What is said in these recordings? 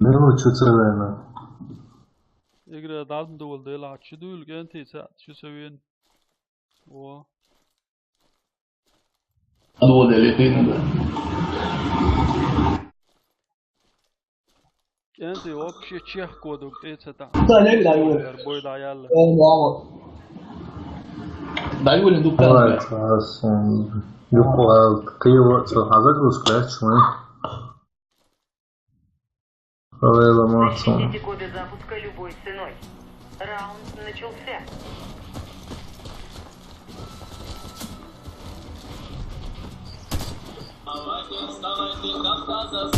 Memo Chutzerena. Ikke der dalten dål det eller har du igen till så tjusavin. Och Då det är lite inne. انت وقت تشيخ كودو ايتستا Dale, dale. boy da yalla Vamos. Dai quello in doppia. Evet, Kıyı hazır bu scratch mı? Провела Защитите коды запуска любой ценой. Раунд начался. Вставайте, Кавказа,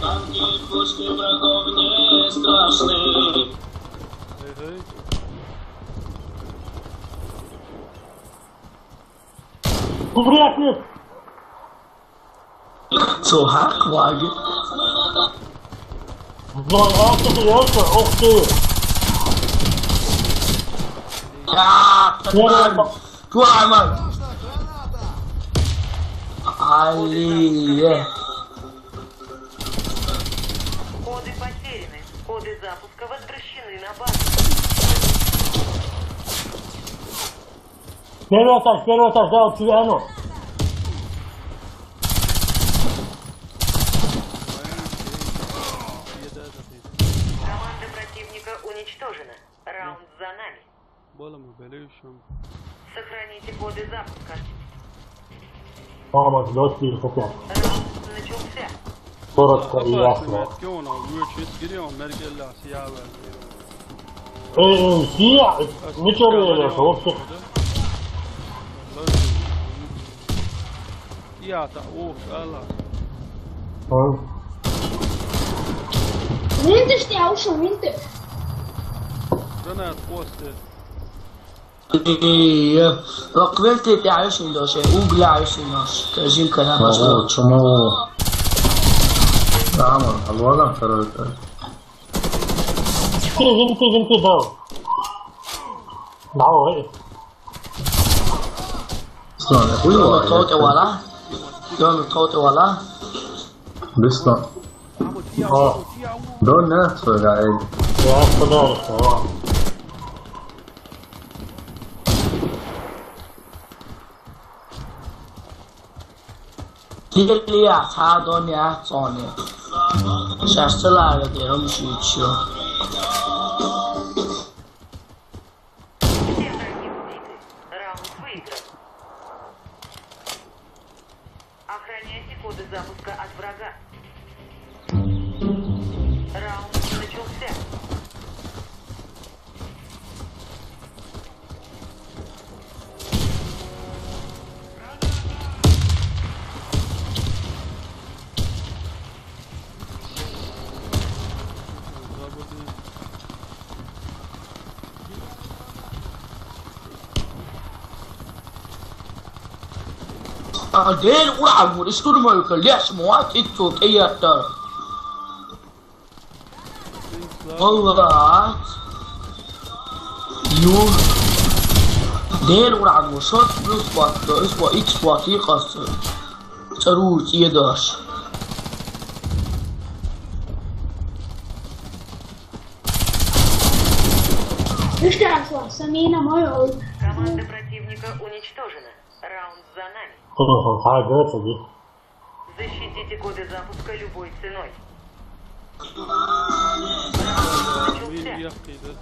танки, пушки врагов не страшны. hey hey Привет! So Hackwagen. Soll auch das erste, auch die. Ja, du einmal. Ali. Коды потеряны. Коды запуска возвращены на базу. Первый этаж, да, вот оно. Команда противника уничтожена. Раунд за нами. bola mı beleyşim Сохраните коды запуска. Vamos, dos kills опять. Раунд начался. Коротко и ясно. Kjona uçuş giriyor merkella siyahı Все, ничего не делаешь, вообще. Ya ta Allah Winter stel schon winter. Granat poste Rockwell ti تعيش indoshe, Google عايش indoshe. Kajim kana başka. Чому? Tamam, Allah'dan tarafı. Винты, да. Давай. Sonra bu Yolu tote var. wala. Yolu tote wala. Bislan. Don ne söyleyeyim? Я подальше. Dili ya ta don ya zone. Şaştılar ya diyorum şu içiyor. Все враги убиты. Раунд выигран. Охраняйте коды запуска от врага. Раунд начался. Del ulan bu isturma yukarı semua itu kayak Allah. Yun. Del ulan bu shot plus bu x bu iqas. Sarut yedash. Решайся, сами на мою. Команда противника уничтожена. Раунд за нами. Ага, иди. Защитите коды запуска любой ценой. Min Начался. yakıydı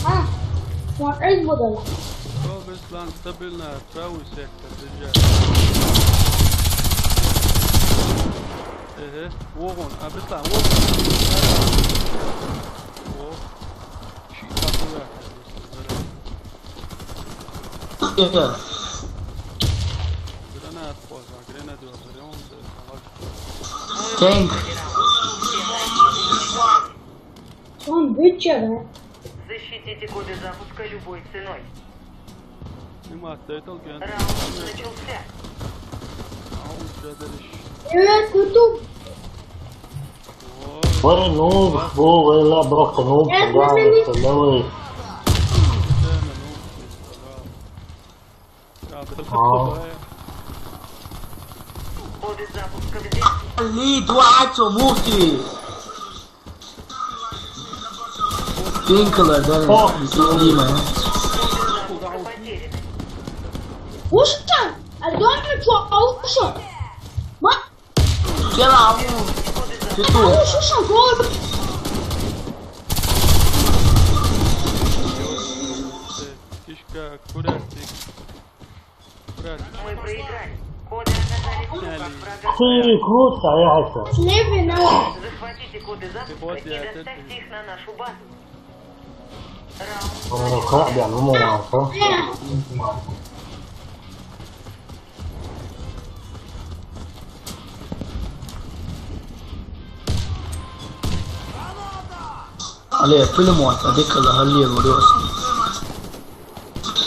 А, вот это буду. To Beslan stabilna prawy sektor dyża Wogon, a Beslan wogon O Şey tatlı ver Yeah. Granat poza, granat öldürüyor Tank. Он вычеркнул. Защитите коды запуска любой ценой. Ima atlaytal gen Раунд начался. Ağuz ederiş Evet, kutu. Ой, ну, вела, броско, ну, пожалуйста, давай. Ya, Коды запуска взяты. خليت وقعته موتي Пинкler, да, несъедима. Потеряны. Слушай, а дома что, получше? Тела, ты тут. Слушай, гол. Кишка, курятник. Курятник. Мы проиграли. Коды оказались в руках врага. Ты круто, яйца. Слева на... Захватите коды запуска и доставьте их на нашу базу. Раунд. Khó biển nó mồ không? Allez, pulmon, هذيك هاللي وريوس.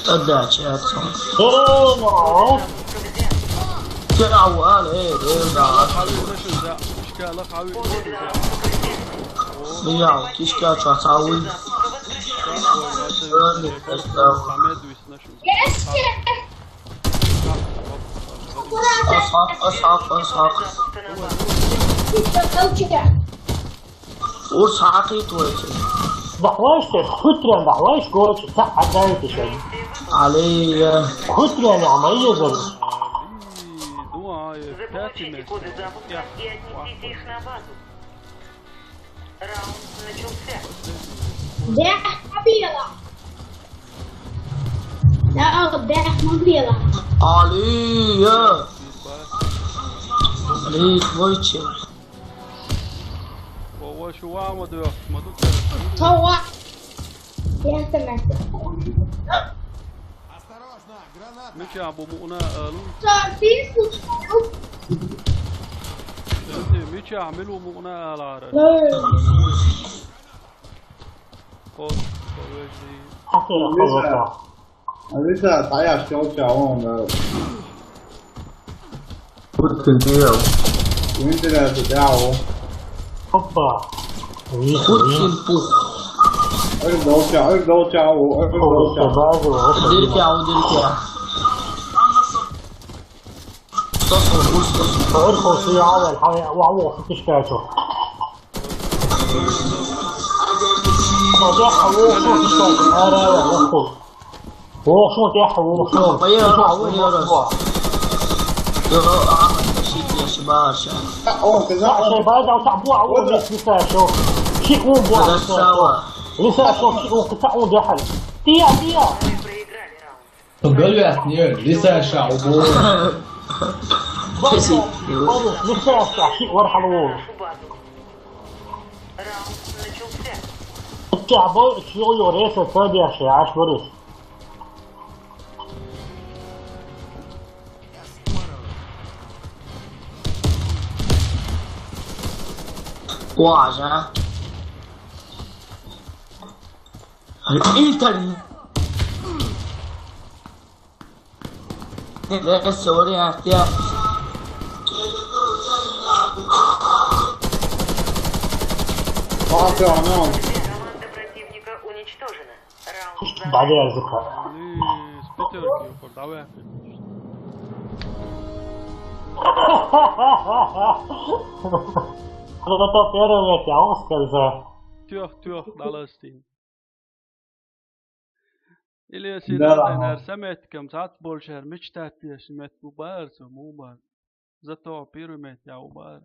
أداش يا تصون. Ê, nó. تلعبوا قال إيه ده Qavi uğraşın da. Kishka la qavi uğraşın da. بيعوا تشكا تعاوي. Samet uysnaşın. أصحاب. وصحاقي تويتي. Дохлаешь ты, хутрен, дохлаешь город, так отдают еще. علي Хутрен, а мои же. Dua, Заполучите коды запуска и отнесите их на базу. Раунд начался. ده قبيلة. لا ده قبيلة. علي تويتي. وهو شو عمد ما تذكر. هو يا تمام. مش ابو مؤنا قالوا تعرفين انت مش يعملوا مؤنا قال عرب. قول حكي لك Alisa,打下小脚忘了， พูดถึงนี่แบบ 因为这个是家伙， اوبا وي خوتين بو. 二楼家伙，二楼家伙。 ديركا. تصل. ادخل في عمل وعمو في كشكاته صديق حوو شو كشكاته انا ولا هو شو تحوو شو يا عمل تشيك يا شباب. عشان بعد او تعبوا عوض لساته شيك مو بوا لساته شيك مو قطعوا دحل تيا Вы проиграли раунд. Говорят, нет, лиса шаубу. لساته شيك ورحلوا Нашу базу. Раунд начался. الكعبة شيو يوريس الثاني يا شيء عاش وريس واجه الانترنت لا السوري احتياج Команда противника уничтожена. Раунд بعدين ارزقها سبيتر كيو دعوة. هذا تو первый я ускользаю Tüh dalastin. إلي سيدنا أنا سمعت كم ساعات بول شهر مش تحت سمعت مبارس مو بار زتو بيرمت يا مبار